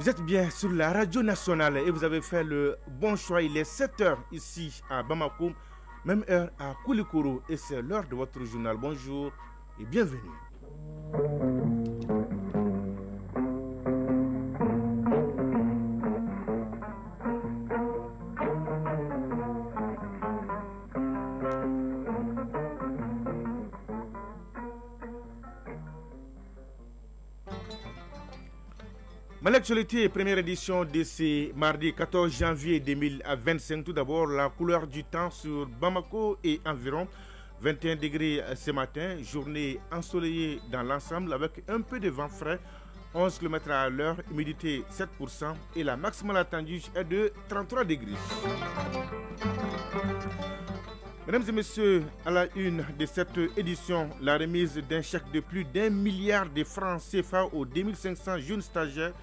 Vous êtes bien sur la radio nationale et vous avez fait le bon choix. Il est 7h ici à Bamako, même heure à Koulikoro et c'est l'heure de votre journal. Bonjour et bienvenue. Dans l'actualité, première édition de ce mardi 14 janvier 2025. Tout d'abord, la couleur du temps sur Bamako et environ 21 degrés ce matin. Journée ensoleillée dans l'ensemble avec un peu de vent frais, 11 km à l'heure, humidité 7% et la maximale attendue est de 33 degrés. Mesdames et messieurs, à la une de cette édition, la remise d'un chèque de plus d'1 milliard de francs CFA aux 2500 jeunes stagiaires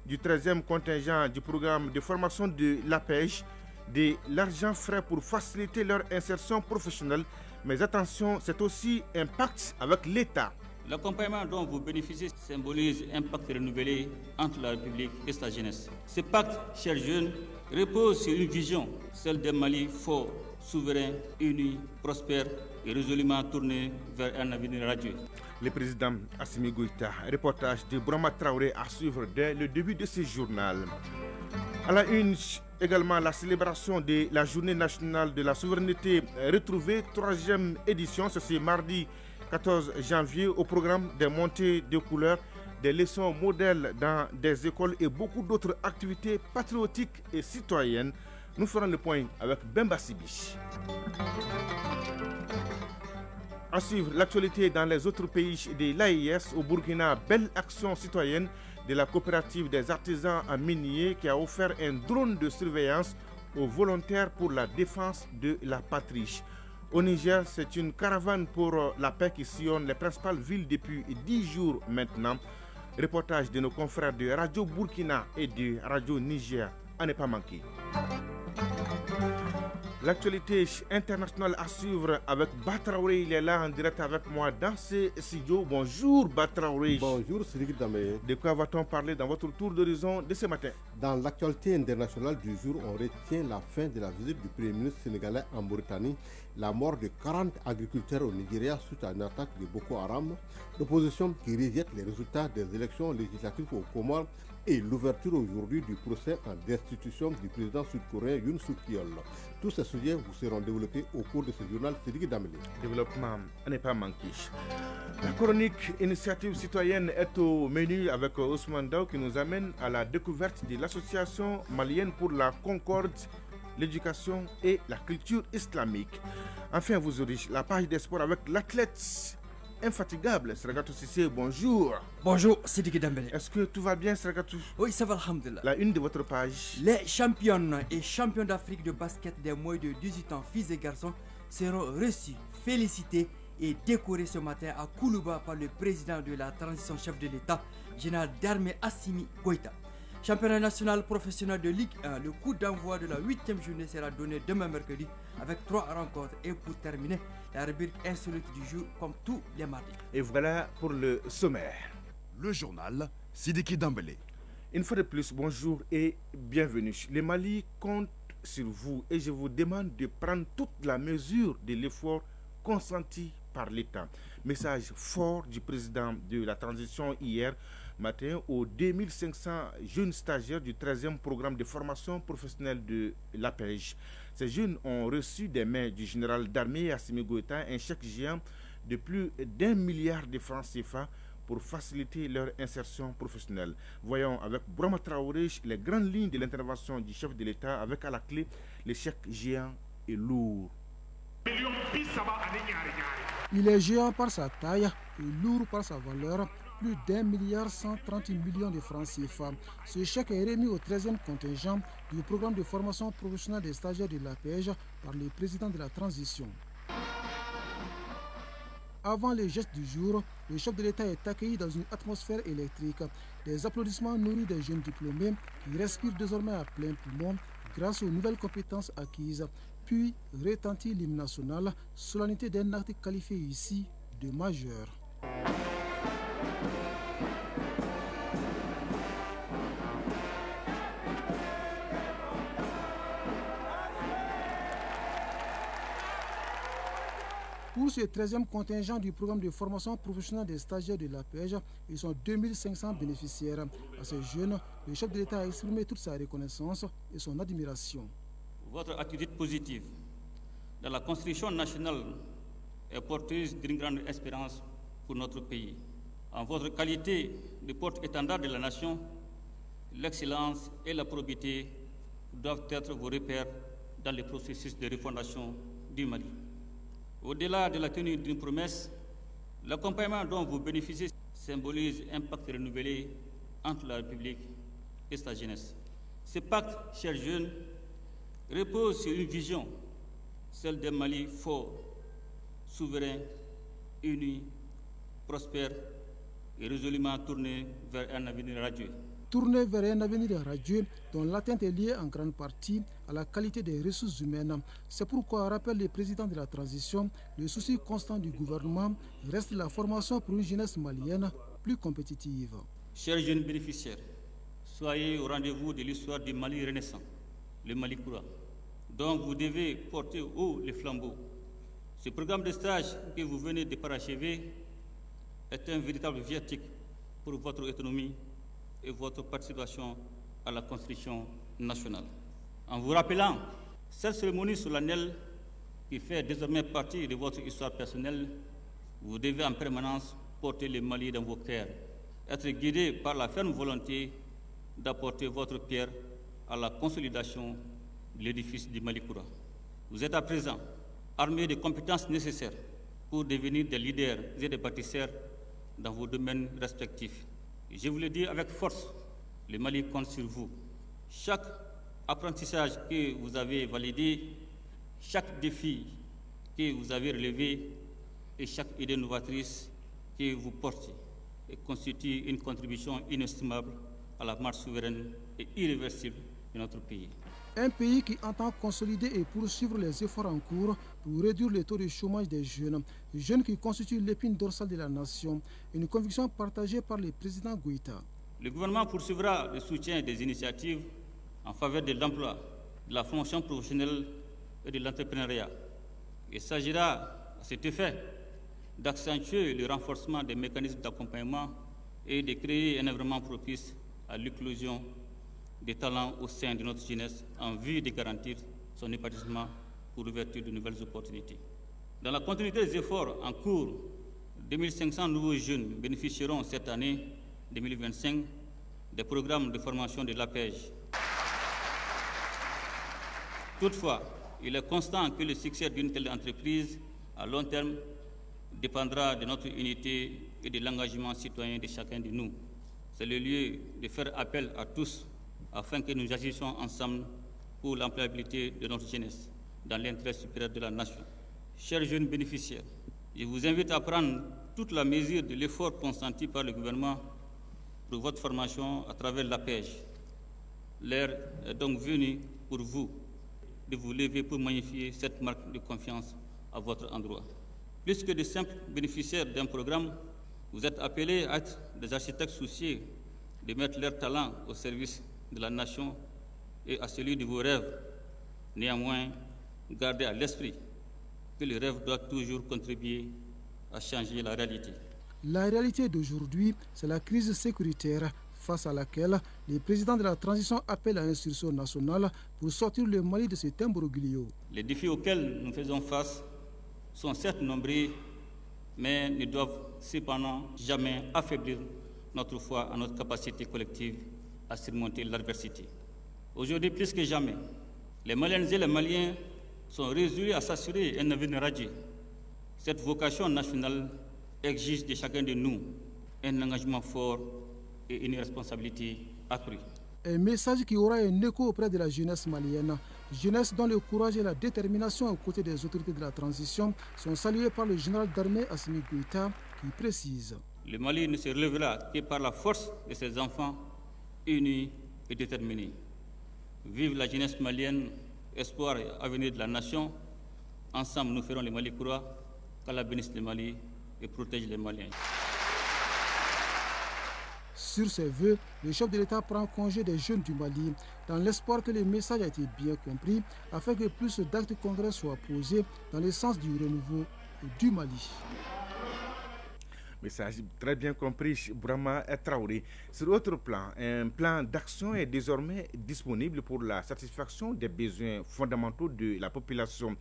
du 13e contingent du programme de formation de l'APEJ, de l'argent frais pour faciliter leur insertion professionnelle. Mais attention, c'est aussi un pacte avec l'État. L'accompagnement dont vous bénéficiez symbolise un pacte renouvelé entre la République et sa jeunesse. Ce pacte, chers jeunes, repose sur une vision, celle d'un Mali fort, souverain, uni, prospère et résolument tourné vers un avenir radieux. Le président Assimi Goïta, reportage de Brahma Traoré à suivre dès le début de ce journal. À la une, également la célébration de la journée nationale de la souveraineté retrouvée, 3e édition, c'est ce mardi 14 janvier, au programme des montées de couleurs, des leçons modèles dans des écoles et beaucoup d'autres activités patriotiques et citoyennes. Nous ferons le point avec Bemba Sibi. À suivre l'actualité dans les autres pays de l'AIS. Au Burkina, belle action citoyenne de la coopérative des artisans miniers qui a offert un drone de surveillance aux volontaires pour la défense de la patrie. Au Niger, c'est une caravane pour la paix qui sillonne les principales villes depuis 10 jours maintenant. Reportage de nos confrères de Radio Burkina et de Radio Niger à ne pas manquer. L'actualité internationale à suivre avec Batraoré. Il est là en direct avec moi dans ce studio. Bonjour Batraoré. Bonjour Sidiki Dame. De quoi va-t-on parler dans votre tour d'horizon de ce matin? Dans l'actualité internationale du jour, on retient la fin de la visite du Premier ministre sénégalais en Mauritanie, la mort de 40 agriculteurs au Nigeria suite à une attaque de Boko Haram, l'opposition qui rejette les résultats des élections législatives aux Comores et l'ouverture aujourd'hui du procès en destitution du président sud-coréen Yoon Suk-yeol. Tous ces sujets vous seront développés au cours de ce journal Sidiki Dameli. Développement à ne pas manquer. La chronique initiative citoyenne est au menu avec Ousmane Daou qui nous amène à la découverte de l'association malienne pour la concorde, l'éducation et la culture islamique. Enfin, vous aurez la page des sports avec l'athlète infatigable Sergatou Sissé. Bonjour. Bonjour Sidiki Dembélé. Est-ce que tout va bien Sergatou? Oui, ça va, alhamdoulilah. La une de votre page. Les championnes et champions d'Afrique de basket des moins de 18 ans, filles et garçons, seront reçus, félicités et décorés ce matin à Koulouba par le président de la transition chef de l'État, général d'armée Assimi Goïta. Championnat national professionnel de Ligue 1, le coup d'envoi de la 8e journée sera donné demain mercredi avec 3 rencontres. Et pour terminer, la rubrique insolite du jour comme tous les mardis. Et voilà pour le sommaire. Le journal Sidiki Dembélé. Une fois de plus, bonjour et bienvenue. Le Mali compte sur vous et je vous demande de prendre toute la mesure de l'effort consenti par l'État. Message fort du président de la transition hier matin aux 2500 jeunes stagiaires du 13e programme de formation professionnelle de l'APEJ. Ces jeunes ont reçu des mains du général d'armée Assimi Goïta un chèque géant de plus d'1 milliard de francs CFA pour faciliter leur insertion professionnelle. Voyons avec Brahma Traoré les grandes lignes de l'intervention du chef de l'État avec à la clé les chèques géants et lourds. Il est géant par sa taille et lourd par sa valeur, plus d'1 milliard 130 millions de francs CFA. Ce chèque est remis au 13e contingent du programme de formation professionnelle des stagiaires de l'APEJ par le président de la transition. Avant les gestes du jour, le chef de l'État est accueilli dans une atmosphère électrique. Des applaudissements nourris des jeunes diplômés qui respirent désormais à plein poumon grâce aux nouvelles compétences acquises. Puis retentit l'hymne national, solennité d'un acte qualifié ici de majeur. Pour ce 13e contingent du programme de formation professionnelle des stagiaires de l'APEJ, ils sont 2500 bénéficiaires. À ces jeunes, le chef de l'État a exprimé toute sa reconnaissance et son admiration. Votre attitude positive dans la construction nationale est porteuse d'une grande espérance pour notre pays. En votre qualité de porte-étendard de la nation, l'excellence et la probité doivent être vos repères dans le processus de refondation du Mali. Au-delà de la tenue d'une promesse, l'accompagnement dont vous bénéficiez symbolise un pacte renouvelé entre la République et sa jeunesse. Ce pacte, chers jeunes, repose sur une vision, celle d'un Mali fort, souverain, uni, prospère et résolument tourné vers un avenir radieux. Tourné vers un avenir radieux dont l'atteinte est liée en grande partie à la qualité des ressources humaines. C'est pourquoi, rappelle le président de la transition, le souci constant du gouvernement reste la formation pour une jeunesse malienne plus compétitive. Chers jeunes bénéficiaires, soyez au rendez-vous de l'histoire du Mali renaissant, le Mali Koura. Donc vous devez porter haut les flambeaux. Ce programme de stage que vous venez de parachever est un véritable viatique pour votre autonomie et votre participation à la construction nationale. En vous rappelant cette cérémonie solennelle qui fait désormais partie de votre histoire personnelle, vous devez en permanence porter le Mali dans vos cœurs, être guidé par la ferme volonté d'apporter votre pierre à la consolidation de l'édifice du Mali Koura. Vous êtes à présent armés des compétences nécessaires pour devenir des leaders et des bâtisseurs dans vos domaines respectifs. Et je vous le dis avec force, le Mali compte sur vous. Chaque apprentissage que vous avez validé, chaque défi que vous avez relevé et chaque idée novatrice que vous portez constitue une contribution inestimable à la marche souveraine et irréversible de notre pays. Un pays qui entend consolider et poursuivre les efforts en cours pour réduire le taux de chômage des jeunes qui constituent l'épine dorsale de la nation, une conviction partagée par le président Goïta. Le gouvernement poursuivra le soutien des initiatives en faveur de l'emploi, de la formation professionnelle et de l'entrepreneuriat. Il s'agira à cet effet d'accentuer le renforcement des mécanismes d'accompagnement et de créer un environnement propice à l'éclosion des talents au sein de notre jeunesse en vue de garantir son épanouissement pour l'ouverture de nouvelles opportunités. Dans la continuité des efforts en cours, 2500 nouveaux jeunes bénéficieront cette année 2025 des programmes de formation de l'APEJ. Toutefois, il est constant que le succès d'une telle entreprise à long terme dépendra de notre unité et de l'engagement citoyen de chacun de nous. C'est le lieu de faire appel à tous afin que nous agissions ensemble pour l'employabilité de notre jeunesse dans l'intérêt supérieur de la nation. Chers jeunes bénéficiaires, je vous invite à prendre toute la mesure de l'effort consenti par le gouvernement pour votre formation à travers l'APEJ. L'heure est donc venue pour vous de vous lever pour magnifier cette marque de confiance à votre endroit. Plus que de simples bénéficiaires d'un programme, vous êtes appelés à être des architectes soucieux de mettre leur talent au service de la nation et à celui de vos rêves. Néanmoins, gardez à l'esprit que le rêve doit toujours contribuer à changer la réalité. La réalité d'aujourd'hui, c'est la crise sécuritaire face à laquelle le président de la transition appelle à un sursaut national pour sortir le Mali de cet imbroglio. Les défis auxquels nous faisons face sont certes nombreux, mais ne doivent cependant jamais affaiblir notre foi en notre capacité collective à surmonter l'adversité. Aujourd'hui, plus que jamais, les Maliennes et les Maliens sont résolus à s'assurer un avenir radieux. Cette vocation nationale exige de chacun de nous un engagement fort et une responsabilité accrue. Un message qui aura un écho auprès de la jeunesse malienne. Jeunesse dont le courage et la détermination aux côtés des autorités de la transition sont salués par le général d'armée Assimi Goïta qui précise. Le Mali ne se relèvera que par la force de ses enfants unis et déterminés. Vive la jeunesse malienne, espoir et avenir de la nation. Ensemble, nous ferons le Mali Koura, qu'Allah bénisse le Mali et protège les Maliens. Sur ces vœux, le chef de l'État prend congé des jeunes du Mali, dans l'espoir que le message a été bien compris, afin que plus d'actes concrets soient posés dans le sens du renouveau du Mali. Message très bien compris, Brahma Traoré. Sur autre plan, un plan d'action est désormais disponible pour la satisfaction des besoins fondamentaux de la population.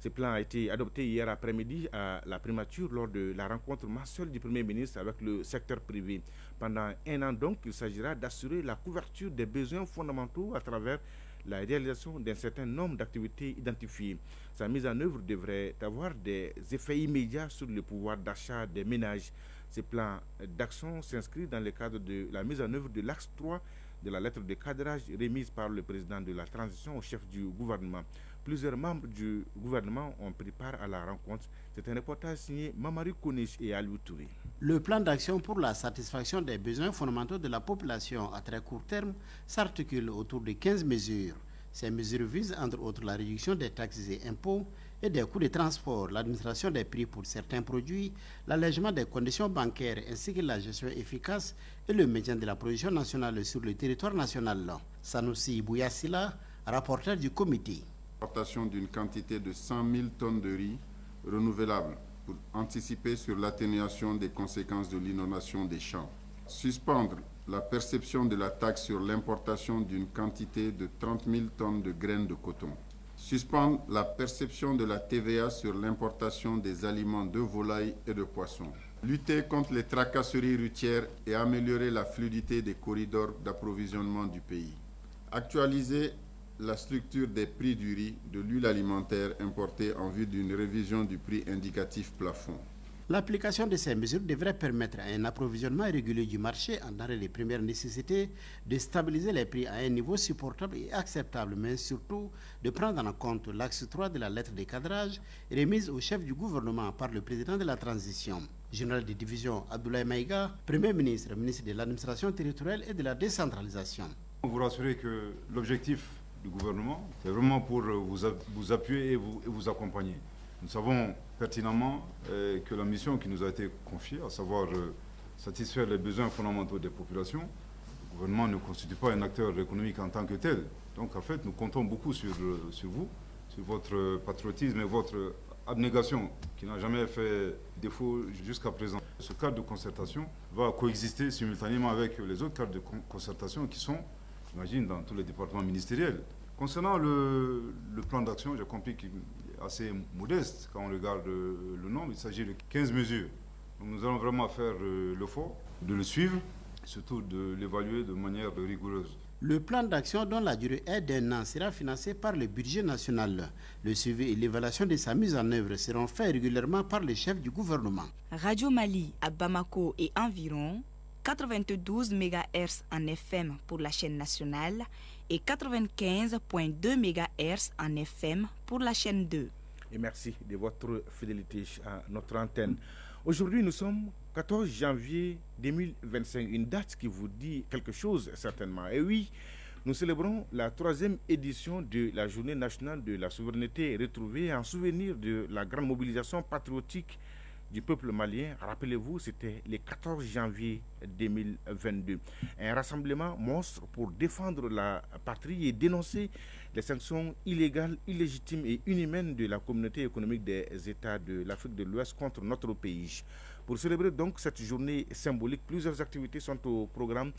Ce plan a été adopté hier après-midi à la primature lors de la rencontre mensuelle du Premier ministre avec le secteur privé. Pendant un an donc, il s'agira d'assurer la couverture des besoins fondamentaux à travers la réalisation d'un certain nombre d'activités identifiées. Sa mise en œuvre devrait avoir des effets immédiats sur le pouvoir d'achat des ménages. Ce plan d'action s'inscrit dans le cadre de la mise en œuvre de l'axe 3 de la lettre de cadrage remise par le président de la transition au chef du gouvernement. Plusieurs membres du gouvernement ont pris part à la rencontre. C'est un reportage signé Mamari Kounish et Aliou Touré. Le plan d'action pour la satisfaction des besoins fondamentaux de la population à très court terme s'articule autour de 15 mesures. Ces mesures visent entre autres la réduction des taxes et impôts et des coûts de transport, l'administration des prix pour certains produits, l'allègement des conditions bancaires ainsi que la gestion efficace et le maintien de la production nationale sur le territoire national. Sanoussi Bouyassila, rapporteur du comité. Importation d'une quantité de 100 000 tonnes de riz renouvelable pour anticiper sur l'atténuation des conséquences de l'inondation des champs. Suspendre la perception de la taxe sur l'importation d'une quantité de 30 000 tonnes de graines de coton. Suspendre la perception de la TVA sur l'importation des aliments de volaille et de poissons. Lutter contre les tracasseries routières et améliorer la fluidité des corridors d'approvisionnement du pays. Actualiser la structure des prix du riz, de l'huile alimentaire importée en vue d'une révision du prix indicatif plafond. L'application de ces mesures devrait permettre à un approvisionnement régulier du marché en denrées de première nécessité, de stabiliser les prix à un niveau supportable et acceptable, mais surtout de prendre en compte l'axe 3 de la lettre de cadrage remise au chef du gouvernement par le président de la transition. Général de division Abdoulaye Maïga, Premier ministre, ministre de l'administration territoriale et de la décentralisation. Vous rassurez que l'objectif du gouvernement, c'est vraiment pour vous appuyer et vous accompagner. Nous savons pertinemment que la mission qui nous a été confiée, à savoir satisfaire les besoins fondamentaux des populations, le gouvernement ne constitue pas un acteur économique en tant que tel. Donc en fait, nous comptons beaucoup sur vous, sur votre patriotisme et votre abnégation qui n'a jamais fait défaut jusqu'à présent. Ce cadre de concertation va coexister simultanément avec les autres cadres de concertation qui sont, j'imagine, dans tous les départements ministériels. Concernant le plan d'action, j'ai compris qu'il est assez modeste quand on regarde le nombre. Il s'agit de 15 mesures. Donc nous allons vraiment faire l'effort de le suivre, surtout de l'évaluer de manière rigoureuse. Le plan d'action dont la durée est d'un an sera financé par le budget national. Le suivi et l'évaluation de sa mise en œuvre seront faits régulièrement par le chef du gouvernement. Radio Mali à Bamako et environ, 92 MHz en FM pour la chaîne nationale et 95.2 MHz en FM pour la chaîne 2. Et merci de votre fidélité à notre antenne. Aujourd'hui, nous sommes 14 janvier 2025, une date qui vous dit quelque chose certainement. Et oui, nous célébrons la 3e édition de la Journée nationale de la souveraineté retrouvée en souvenir de la grande mobilisation patriotique du peuple malien. Rappelez-vous, c'était le 14 janvier 2022. Un rassemblement monstre pour défendre la patrie et dénoncer les sanctions illégales, illégitimes et inhumaines de la communauté économique des États de l'Afrique de l'Ouest contre notre pays. Pour célébrer donc cette journée symbolique, plusieurs activités sont au programme.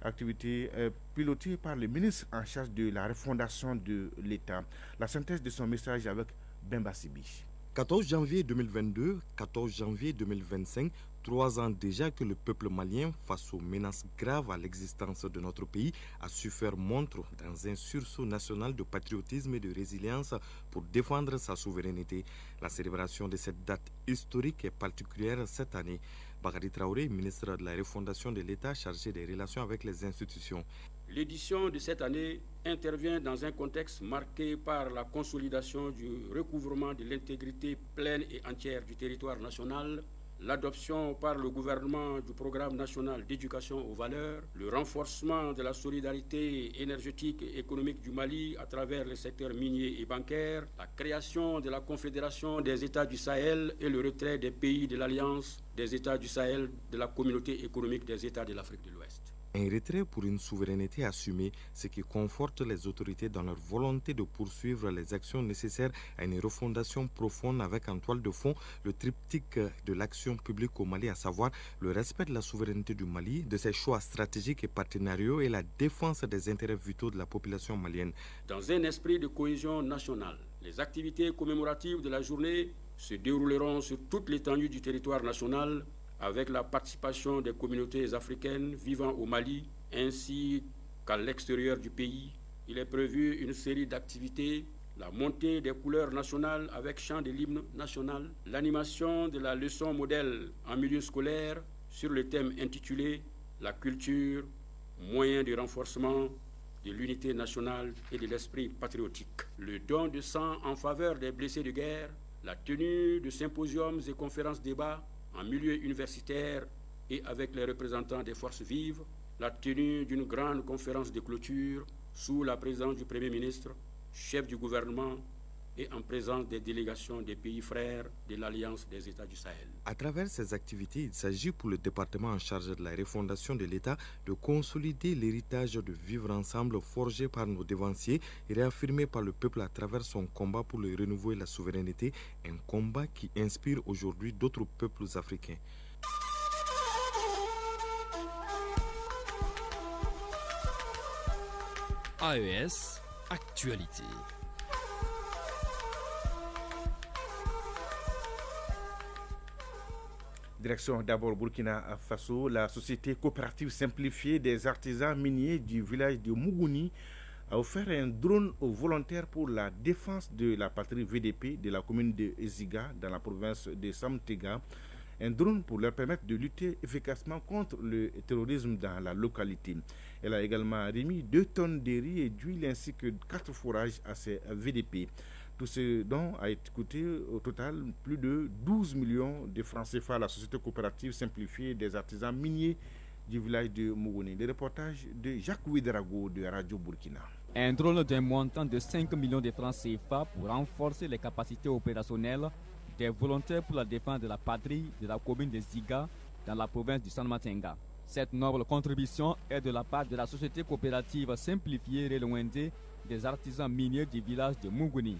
Activités pilotées par le ministre en charge de la refondation de l'État. La synthèse de son message avec Bemba Sibi. 14 janvier 2022, 14 janvier 2025, 3 ans déjà que le peuple malien, face aux menaces graves à l'existence de notre pays, a su faire montre dans un sursaut national de patriotisme et de résilience pour défendre sa souveraineté. La célébration de cette date historique est particulière cette année. Bakary Traoré, ministre de la refondation de l'État chargé des relations avec les institutions. L'édition de cette année intervient dans un contexte marqué par la consolidation du recouvrement de l'intégrité pleine et entière du territoire national, l'adoption par le gouvernement du programme national d'éducation aux valeurs, le renforcement de la solidarité énergétique et économique du Mali à travers les secteurs miniers et bancaires, la création de la Confédération des États du Sahel et le retrait des pays de l'Alliance des États du Sahel de la Communauté économique des États de l'Afrique de l'Ouest. Un retrait pour une souveraineté assumée, ce qui conforte les autorités dans leur volonté de poursuivre les actions nécessaires à une refondation profonde avec en toile de fond le triptyque de l'action publique au Mali, à savoir le respect de la souveraineté du Mali, de ses choix stratégiques et partenariaux et la défense des intérêts vitaux de la population malienne. Dans un esprit de cohésion nationale, les activités commémoratives de la journée se dérouleront sur toute l'étendue du territoire national avec la participation des communautés africaines vivant au Mali ainsi qu'à l'extérieur du pays. Il est prévu une série d'activités, la montée des couleurs nationales avec chant de l'hymne national, l'animation de la leçon modèle en milieu scolaire sur le thème intitulé « La culture, moyen de renforcement de l'unité nationale et de l'esprit patriotique », le don de sang en faveur des blessés de guerre, la tenue de symposiums et conférences-débats en milieu universitaire et avec les représentants des forces vives, la tenue d'une grande conférence de clôture sous la présidence du Premier ministre, chef du gouvernement et en présence des délégations des pays frères de l'Alliance des États du Sahel. À travers ces activités, il s'agit pour le département en charge de la refondation de l'État de consolider l'héritage de vivre ensemble forgé par nos devanciers et réaffirmé par le peuple à travers son combat pour le renouveau et la souveraineté, un combat qui inspire aujourd'hui d'autres peuples africains. AES, actualité. Direction d'abord Burkina Faso, la société coopérative simplifiée des artisans miniers du village de Mougouni a offert un drone aux volontaires pour la défense de la patrie VDP de la commune de Ziga dans la province de Samtega. Un drone pour leur permettre de lutter efficacement contre le terrorisme dans la localité. Elle a également remis 2 tonnes de riz et d'huile ainsi que 4 fourrages à ces VDP. Tout ce dont a coûté au total plus de 12 millions de francs CFA à la société coopérative simplifiée des artisans miniers du village de Mougouni. Le reportage de Jacques Ouedraogo de Radio Burkina. Un drone d'un montant de 5 millions de francs CFA pour renforcer les capacités opérationnelles des volontaires pour la défense de la patrie de la commune de Ziga dans la province du San-Matenga. Cette noble contribution est de la part de la société coopérative simplifiée Relwende des artisans miniers du village de Mougouni.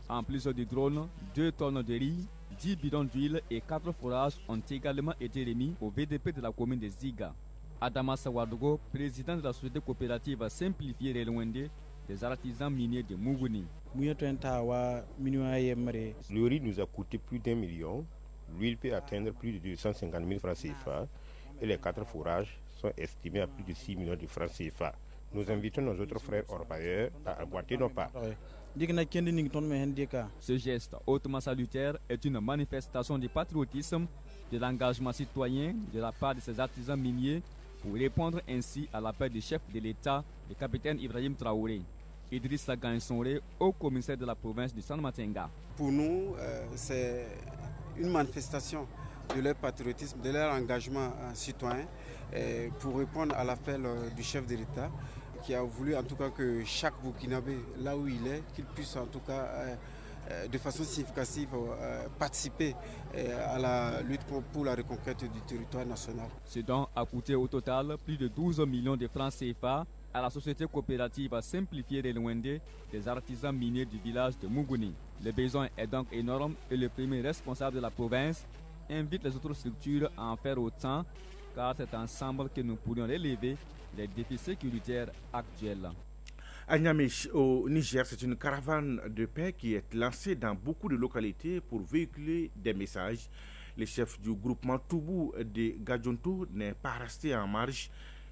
En plus du drone, 2 tonnes de riz, 10 bidons d'huile et 4 fourrages ont également été remis au VDP de la commune de Ziga. Adama Sawadogo, président de la société coopérative simplifiée Relwende des artisans miniers de Mougouni. Le riz nous a coûté plus d'1 million, l'huile peut atteindre plus de 250 000 francs CFA et les 4 fourrages sont estimés à plus de 6 millions de francs CFA. Nous invitons nos autres frères orpailleurs à emboîter nos pas. Ce geste hautement salutaire est une manifestation du patriotisme, de l'engagement citoyen de la part de ces artisans miniers pour répondre ainsi à l'appel du chef de l'État, le capitaine Ibrahim Traoré. Idrissa Gansonré, haut commissaire de la province du San-Matenga. Pour nous, c'est une manifestation de leur patriotisme, de leur engagement citoyen pour répondre à l'appel du chef de l'État qui a voulu en tout cas que chaque Burkinabé, là où il est, qu'il puisse en tout cas de façon significative participer à la lutte pour la reconquête du territoire national. Ce don a coûté au total plus de 12 millions de francs CFA à la société coopérative simplifiée Relwende des artisans miniers du village de Mougouni. Le besoin est donc énorme et le premier responsable de la province invite les autres structures à en faire autant car c'est ensemble que nous pourrions relever les défis sécuritaires actuels. À Niamey, au Niger, c'est une caravane de paix qui est lancée dans beaucoup de localités pour véhiculer des messages. Le chef du groupement Toubou de Gadjontou n'est pas resté en marge.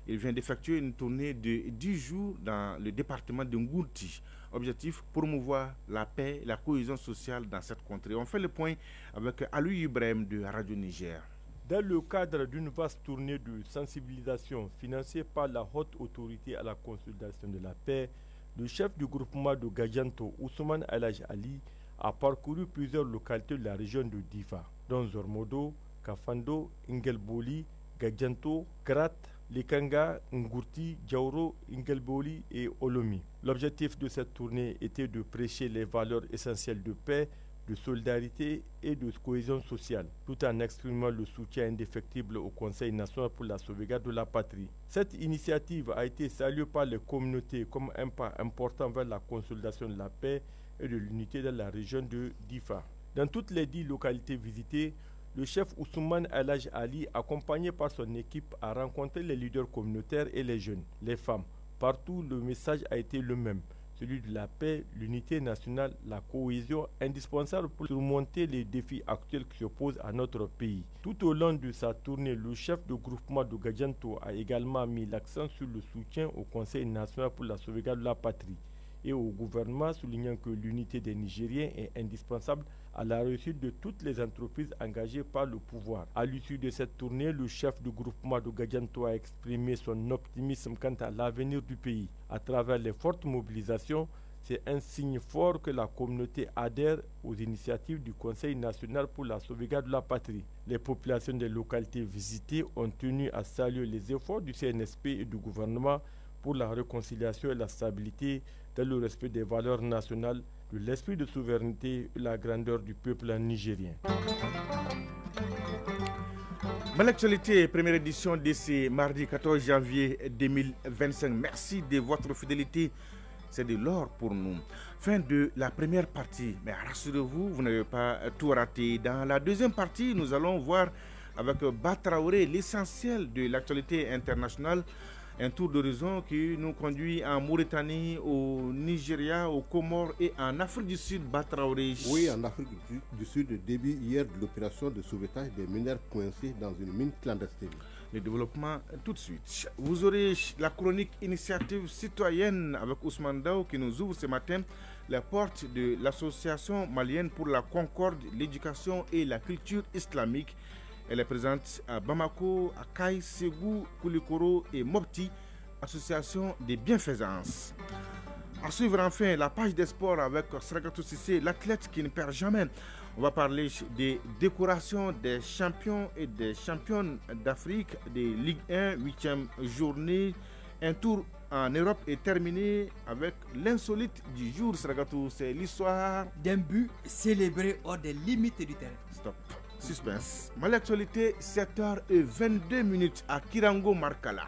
Il vient d'effectuer une tournée de 10 jours dans le département de Ngouti. Objectif, promouvoir la paix et la cohésion sociale dans cette contrée. On fait le point avec Alou Ibrahim de Radio Niger. Dans le cadre d'une vaste tournée de sensibilisation financée par la haute autorité à la consolidation de la paix, le chef du groupement de Gadjanto, Ousmane Alaj Ali, a parcouru plusieurs localités de la région de Difa, dont Zormodo, Kafando, Ingelboli, Gadjanto, Grat, Lekanga, Ngurti, Djauro, Ingelboli et Olomi. L'objectif de cette tournée était de prêcher les valeurs essentielles de paix, de solidarité et de cohésion sociale, tout en exprimant le soutien indéfectible au Conseil national pour la sauvegarde de la patrie. Cette initiative a été saluée par les communautés comme un pas important vers la consolidation de la paix et de l'unité dans la région de Difa. Dans toutes les 10 localités visitées, le chef Ousmane El-Hadj Ali, accompagné par son équipe, a rencontré les leaders communautaires et les jeunes, les femmes. Partout, le message a été le même, celui de la paix, l'unité nationale, la cohésion, indispensable pour surmonter les défis actuels qui s'opposent à notre pays. Tout au long de sa tournée, le chef de groupement de Gadjanto a également mis l'accent sur le soutien au Conseil national pour la sauvegarde de la patrie et au gouvernement, soulignant que l'unité des Nigériens est indispensable à la réussite de toutes les entreprises engagées par le pouvoir. À l'issue de cette tournée, le chef du groupement de Gadjanto a exprimé son optimisme quant à l'avenir du pays. À travers les fortes mobilisations, c'est un signe fort que la communauté adhère aux initiatives du Conseil national pour la sauvegarde de la patrie. Les populations des localités visitées ont tenu à saluer les efforts du CNSP et du gouvernement pour la réconciliation et la stabilité dans le respect des valeurs nationales, de l'esprit de souveraineté et la grandeur du peuple nigérien. Dans l'actualité, première édition de ce mardi 14 janvier 2025. Merci de votre fidélité. C'est de l'or pour nous. Fin de la première partie. Mais rassurez-vous, vous n'avez pas tout raté. Dans la deuxième partie, nous allons voir avec Batraoré l'essentiel de l'actualité internationale. Un tour d'horizon qui nous conduit en Mauritanie, au Nigeria, aux Comores et en Afrique du Sud, Batraoré. Oui, en Afrique du Sud, début hier de l'opération de sauvetage des mineurs coincés dans une mine clandestine. Le développement tout de suite. Vous aurez la chronique initiative citoyenne avec Ousmane Dao qui nous ouvre ce matin les portes de l'association malienne pour la concorde, l'éducation et la culture islamique. Elle est présente à Bamako, à Kaï, Ségou, Koulikoro et Mopti, association des bienfaisances. À suivre enfin la page des sports avec Sragatou Sissé, l'athlète qui ne perd jamais. On va parler des décorations des champions et des championnes d'Afrique des Ligue 1, 8e journée. Un tour en Europe est terminé avec l'insolite du jour. Sragatou, c'est l'histoire d'un but célébré hors des limites du terrain. Stop. Suspense. Mal actualité, 7h22 à Kirango Markala.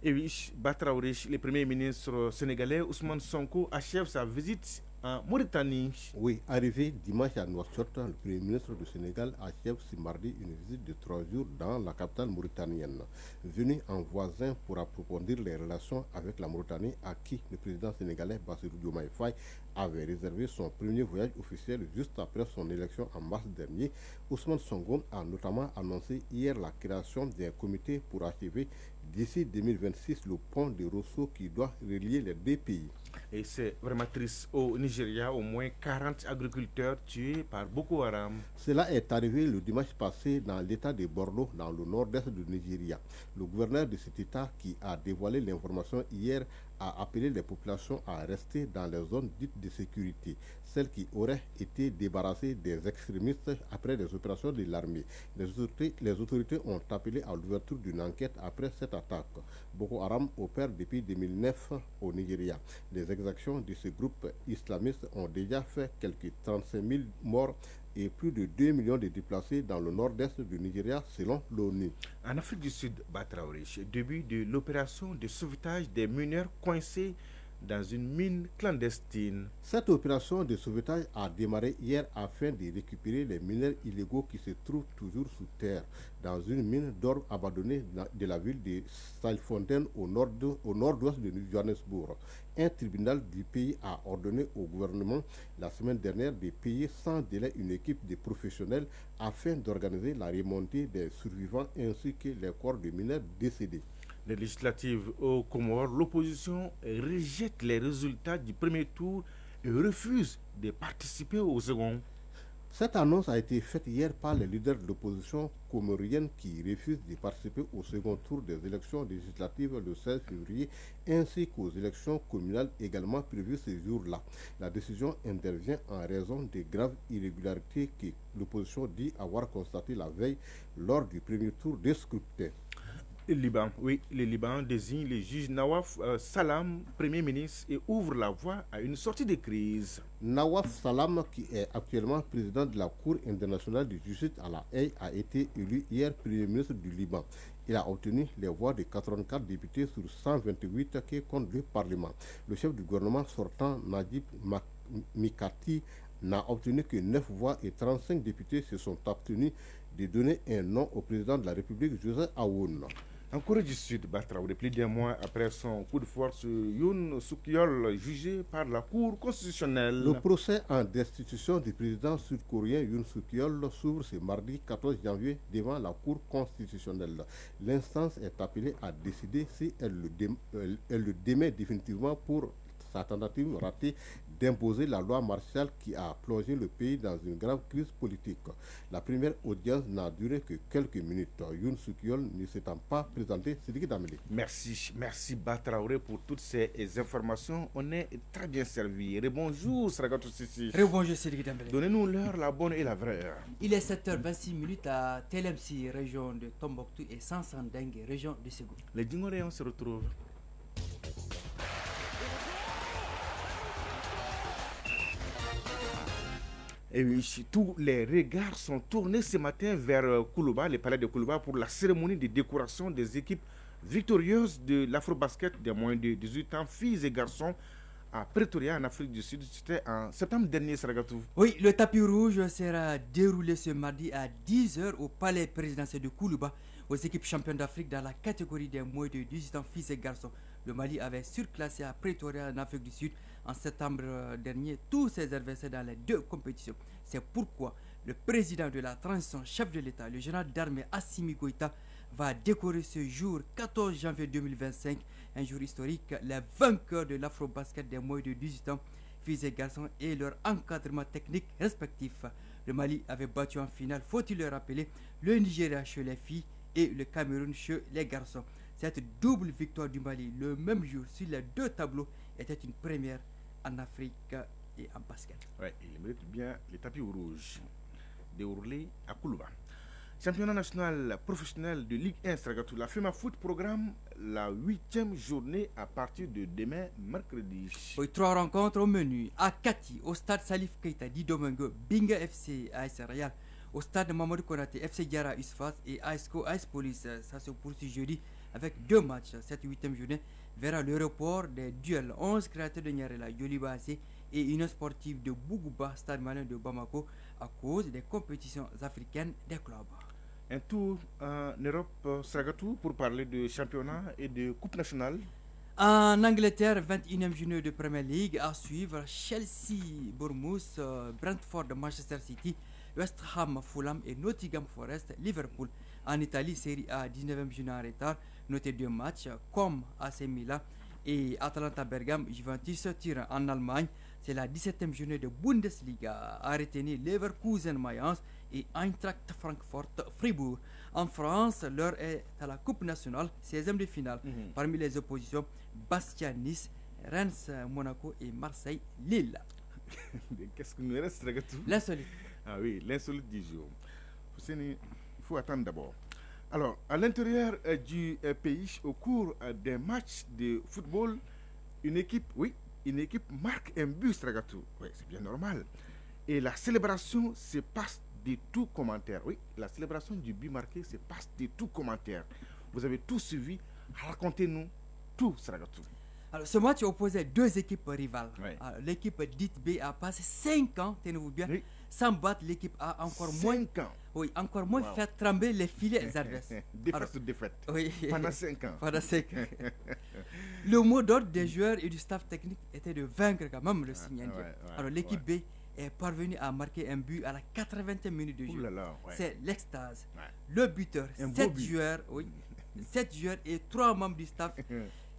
Et oui, Batraoré, le premier ministre sénégalais Ousmane Sonko achève sa visite en Mauritanie. Oui, arrivé dimanche à Nouakchott, le premier ministre du Sénégal achève ce mardi une visite de 3 jours dans la capitale mauritanienne. Venu en voisin pour approfondir les relations avec la Mauritanie, à qui le président sénégalais Bassirou Diomaye Faye avait réservé son premier voyage officiel juste après son élection en mars dernier, Ousmane Sonko a notamment annoncé hier la création d'un comité pour achever d'ici 2026 le pont de Rosso qui doit relier les deux pays. Et c'est vraiment triste. Au Nigeria, au moins 40 agriculteurs tués par Boko Haram. Cela est arrivé le dimanche passé dans l'état de Borno, dans le nord-est du Nigeria. Le gouverneur de cet état, qui a dévoilé l'information hier, a appelé les populations à rester dans les zones dites de sécurité, celles qui auraient été débarrassées des extrémistes après les opérations de l'armée. Les autorités ont appelé à l'ouverture d'une enquête après cette attaque. Boko Haram opère depuis 2009 au Nigeria. Les exactions de ce groupe islamiste ont déjà fait quelques 35 000 morts et plus de 2 millions de déplacés dans le nord-est du Nigeria selon l'ONU. En Afrique du Sud, Batraoré, début de l'opération de sauvetage des mineurs coincés dans une mine clandestine. Cette opération de sauvetage a démarré hier afin de récupérer les mineurs illégaux qui se trouvent toujours sous terre dans une mine d'or abandonnée de la ville de Stilfontein au nord-ouest de Johannesburg. Un tribunal du pays a ordonné au gouvernement la semaine dernière de payer sans délai une équipe de professionnels afin d'organiser la remontée des survivants ainsi que les corps de mineurs décédés. Les législatives aux Comores, l'opposition rejette les résultats du premier tour et refuse de participer au second. Cette annonce a été faite hier par les leaders de l'opposition comorienne qui refusent de participer au second tour des élections législatives le 16 février ainsi qu'aux élections communales également prévues ce jour-là. La décision intervient en raison des graves irrégularités que l'opposition dit avoir constatées la veille lors du premier tour des scrutins. Le Liban, oui, le Liban désigne le juge Nawaf Salam, Premier ministre, et ouvre la voie à une sortie de crise. Nawaf Salam, qui est actuellement président de la Cour internationale de justice à La Haye, a été élu hier Premier ministre du Liban. Il a obtenu les voix de 84 députés sur 128 qui compte le Parlement. Le chef du gouvernement sortant, Najib Mikati, n'a obtenu que 9 voix et 35 députés se sont abstenus de donner un nom au président de la République, Joseph Aoun. En Corée du Sud, Batraoudé, plus d'un mois après son coup de force, Yoon Suk-yeol, jugé par la Cour constitutionnelle. Le procès en destitution du président sud-coréen Yoon Suk-yeol s'ouvre ce mardi 14 janvier devant la Cour constitutionnelle. L'instance est appelée à décider si elle le démet définitivement pour sa tentative ratée d'imposer la loi martiale qui a plongé le pays dans une grave crise politique. La première audience n'a duré que quelques minutes. Yoon Suk-yeol ne s'étant pas présenté, Sidiki Dambélé. Merci Batraoré pour toutes ces informations. On est très bien servi. Rebonjour Sragatou Sissi. Rebonjour Sidiki Dambélé. Donnez-nous l'heure, la bonne et la vraie heure. Il est 7h26 à Telemsi, région de Tombouctou, et Sansandengue, région de Ségou. Les Djingoré, on se retrouve. Et oui, tous les regards sont tournés ce matin vers Koulouba, le palais de Koulouba, pour la cérémonie de décoration des équipes victorieuses de l'Afrobasket des moins de 18 ans, filles et garçons, à Pretoria, en Afrique du Sud. C'était en septembre dernier, Saragatou. Oui, le tapis rouge sera déroulé ce mardi à 10h au palais présidentiel de Koulouba aux équipes championnes d'Afrique dans la catégorie des moins de 18 ans, filles et garçons. Le Mali avait surclassé à Pretoria, en Afrique du Sud, en septembre dernier, tous ses adversaires dans les 2 compétitions. C'est pourquoi le président de la transition, chef de l'État, le général d'armée Assimi Goïta, va décorer ce jour 14 janvier 2025, un jour historique, les vainqueurs de l'Afrobasket des moins de 18 ans, filles et garçons, et leur encadrement technique respectif. Le Mali avait battu en finale, faut-il le rappeler, le Nigeria chez les filles et le Cameroun chez les garçons. Cette double victoire du Mali, le même jour, sur les 2 tableaux, était une première en Afrique et en basket. Oui, il mérite bien les tapis rouges déroulés à Koulouba. Championnat national professionnel de Ligue 1 Stragatou. La FEMA Foot programme la 8e journée à partir de demain, mercredi. Oui, 3 rencontres au menu. À Kati, au stade Salif Keita, Didomingo, Binga FC, AS Royal. Au stade Mamadou Konaté, FC Diara, Usfas et ASCO, AS Police. Ça se poursuit jeudi avec 2 matchs. Cette 8e journée verra le report des duels 11 créateurs de Nyarela, Yoliba AC et Union sportive de Bougouba, stade malin de Bamako, à cause des compétitions africaines des clubs. Un tour en Europe, Sragatou, pour parler de championnat et de coupe nationale. En Angleterre, 21e journée de Premier League à suivre. Chelsea, Bournemouth, Brentford, Manchester City, West Ham, Fulham et Nottingham Forest, Liverpool. En Italie, Série A, 19e journée en retard, noté 2 matchs, comme AC Milan et Atalanta Bergame, Juventus Turin. En Allemagne, c'est la 17e journée de Bundesliga, à retenir Leverkusen Mayence et Eintracht Francfort Fribourg. En France, l'heure est à la Coupe nationale, 16e de finale. Parmi les oppositions, Bastia Nice, Reims Monaco et Marseille Lille. Qu'est-ce qu'il nous reste, Ragatou? L'insolite. Ah oui, l'insolite du jour. Il faut attendre d'abord. Alors, à l'intérieur du pays, au cours des matchs de football, une équipe marque un but, Ragatou. Oui, c'est bien normal. Et la célébration se passe de tout commentaire. Oui, la célébration du but marqué se passe de tout commentaire. Vous avez tout suivi. Racontez-nous tout, Sragatou. Alors, ce match opposait 2 équipes rivales. Oui. L'équipe dite B a passé 5 ans, tenez-vous bien, sans battre l'équipe A, encore 5 moins. ans. Oui, encore moins faire trembler les filets adverses. Défaite sur défaite. Oui. Pendant 5 ans. Pendant 5 ans. Le mot d'ordre des joueurs et du staff technique était de vaincre quand même le signe indien. Alors, l'équipe B est parvenue à marquer un but à la 80e minute de jeu. C'est l'extase. Le buteur, 7 joueurs, 7 joueurs et 3 membres du staff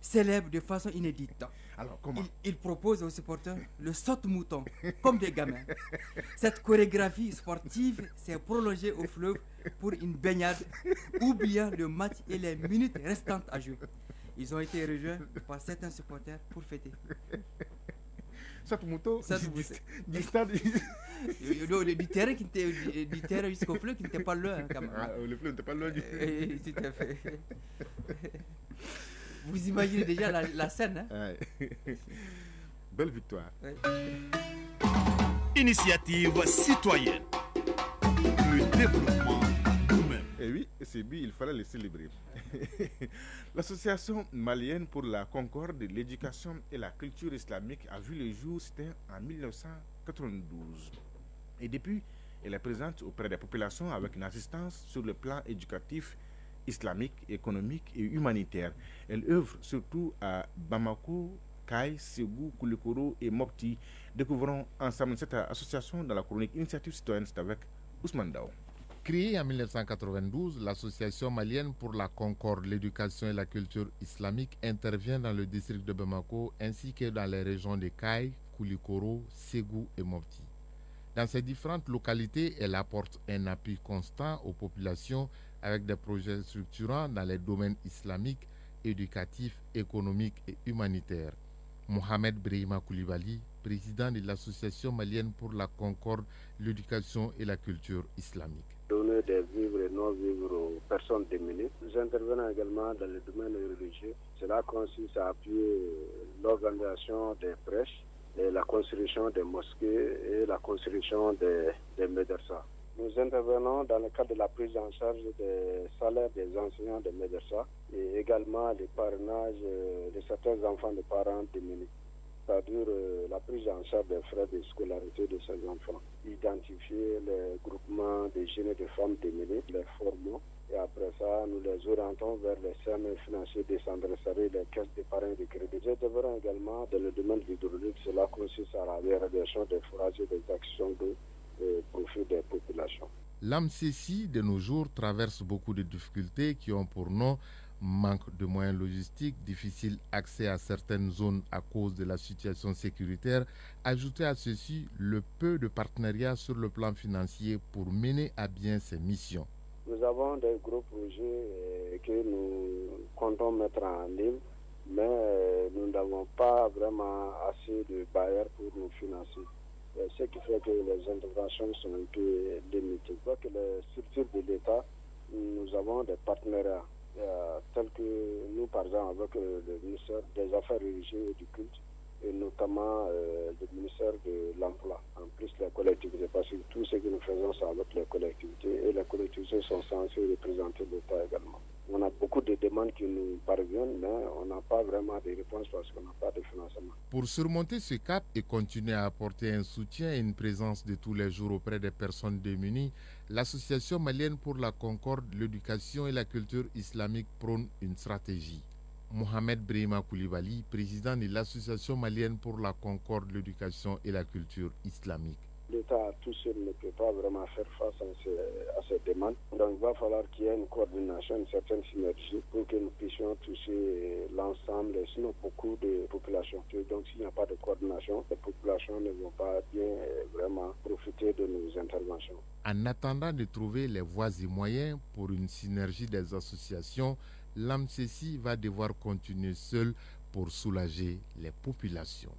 célèbrent de façon inédite. Alors, comment? Il propose aux supporters le saute-mouton, comme des gamins. Cette chorégraphie sportive s'est prolongée au fleuve pour une baignade, oubliant le match et les minutes restantes à jouer. Ils ont été rejoints par certains supporters pour fêter. Saute-mouton du stade. Du terrain jusqu'au fleuve qui n'était pas loin. Quand même. Le fleuve n'était pas loin du tout à fait. Vous imaginez déjà la scène. Hein? Belle victoire. Initiative citoyenne. Le développement nous-mêmes. Et oui, c'est bien, il fallait le célébrer. L'association malienne pour la concorde, l'éducation et la culture islamique a vu le jour, c'était en 1992. Et depuis, elle est présente auprès des populations avec une assistance sur le plan éducatif, islamique, économique et humanitaire. Elle œuvre surtout à Bamako, Kai, Ségou, Koulikoro et Mopti. Découvrons ensemble cette association dans la chronique Initiative citoyenne, c'est avec Ousmane Dao. Créée en 1992, l'Association malienne pour la concorde, l'éducation et la culture islamique intervient dans le district de Bamako ainsi que dans les régions de Kai, Koulikoro, Ségou et Mopti. Dans ces différentes localités, elle apporte un appui constant aux populations avec des projets structurants dans les domaines islamiques, éducatifs, économiques et humanitaires. Mohamed Brahima Koulibaly, président de l'Association malienne pour la concorde, l'éducation et la culture islamique. Donner des vivres et non-vivres aux personnes démunies. Nous intervenons également dans le domaine religieux. Cela consiste à appuyer l'organisation des prêches, et la construction des mosquées et la construction des médersas. Nous intervenons dans le cadre de la prise en charge des salaires des enseignants des médersas et également le parrainage de certains enfants de parents démunis, c'est-à-dire la prise en charge des frais de scolarité de ces enfants, identifier les groupements de jeunes et de femmes démunies, les formons, et après ça, nous les orientons vers les CME financiers décentralisés, les caisses d'épargne et de crédit. Nous intervenons également dans le domaine de l'hydraulique. Cela consiste à la réalisation des forages et des actions de profit des populations. L'AMCC, de nos jours, traverse beaucoup de difficultés qui ont pour nom manque de moyens logistiques, difficile accès à certaines zones à cause de la situation sécuritaire. Ajoutez à ceci le peu de partenariats sur le plan financier pour mener à bien ces missions. Nous avons des gros projets que nous comptons mettre en œuvre, mais nous n'avons pas vraiment assez de bailleurs pour nous financer. Ce qui fait que les interventions sont un peu limitées. Je crois que les structures de l'État, nous avons des partenariats tels que nous, par exemple, avec le ministère des Affaires religieuses et du culte, et notamment le ministère de l'Emploi, en plus les collectivités, parce que tout ce que nous faisons, c'est avec les collectivités, et les collectivités sont censées représenter l'État également. On a beaucoup de demandes qui nous parviennent, mais on n'a pas vraiment de réponses parce qu'on n'a pas de financement. Pour surmonter ce cap et continuer à apporter un soutien et une présence de tous les jours auprès des personnes démunies, l'Association malienne pour la concorde, l'éducation et la culture islamique prône une stratégie. Mohamed Brahima Koulibaly, président de l'Association malienne pour la concorde, l'éducation et la culture islamique. L'État tout seul ne peut pas vraiment faire face à ces demandes. Donc il va falloir qu'il y ait une coordination, une certaine synergie pour que nous puissions toucher l'ensemble, sinon beaucoup de populations. Donc s'il n'y a pas de coordination, les populations ne vont pas bien vraiment profiter de nos interventions. En attendant de trouver les voies et moyens pour une synergie des associations, l'AMCC va devoir continuer seul pour soulager les populations.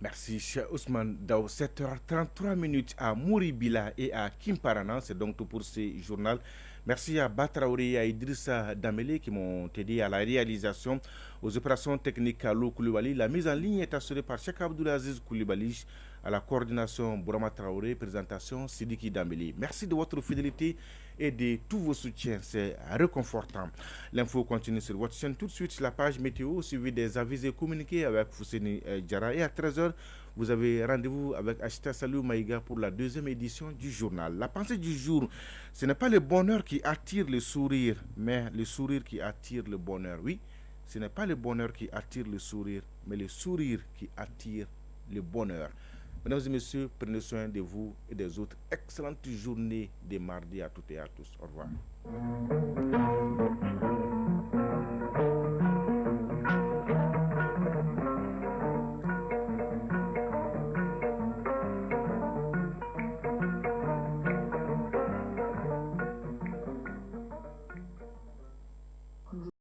Merci, cher Ousmane Dao. 7h33 à Mouribila et à Kimparana. C'est donc tout pour ce journal. Merci à Batraouri et à Idrissa Damele qui m'ont aidé à la réalisation, aux opérations techniques à Lou Koulibaly. La mise en ligne est assurée par Cheikh Abdoulaziz Koulibaly, à la coordination Bourama Traoré, présentation Sidiki Damele. Merci de votre fidélité et de tous vos soutiens, c'est réconfortant. L'info continue sur votre chaîne tout de suite sur la page météo, suivi des avisés communiqués avec Fousseni Diarra. Et à 13h, vous avez rendez-vous avec Achita Salou Maïga pour la deuxième édition du journal. La pensée du jour, ce n'est pas le bonheur qui attire le sourire, mais le sourire qui attire le bonheur. Oui, ce n'est pas le bonheur qui attire le sourire, mais le sourire qui attire le bonheur. Mesdames et messieurs, prenez soin de vous et des autres. Excellente journée de mardi à toutes et à tous. Au revoir.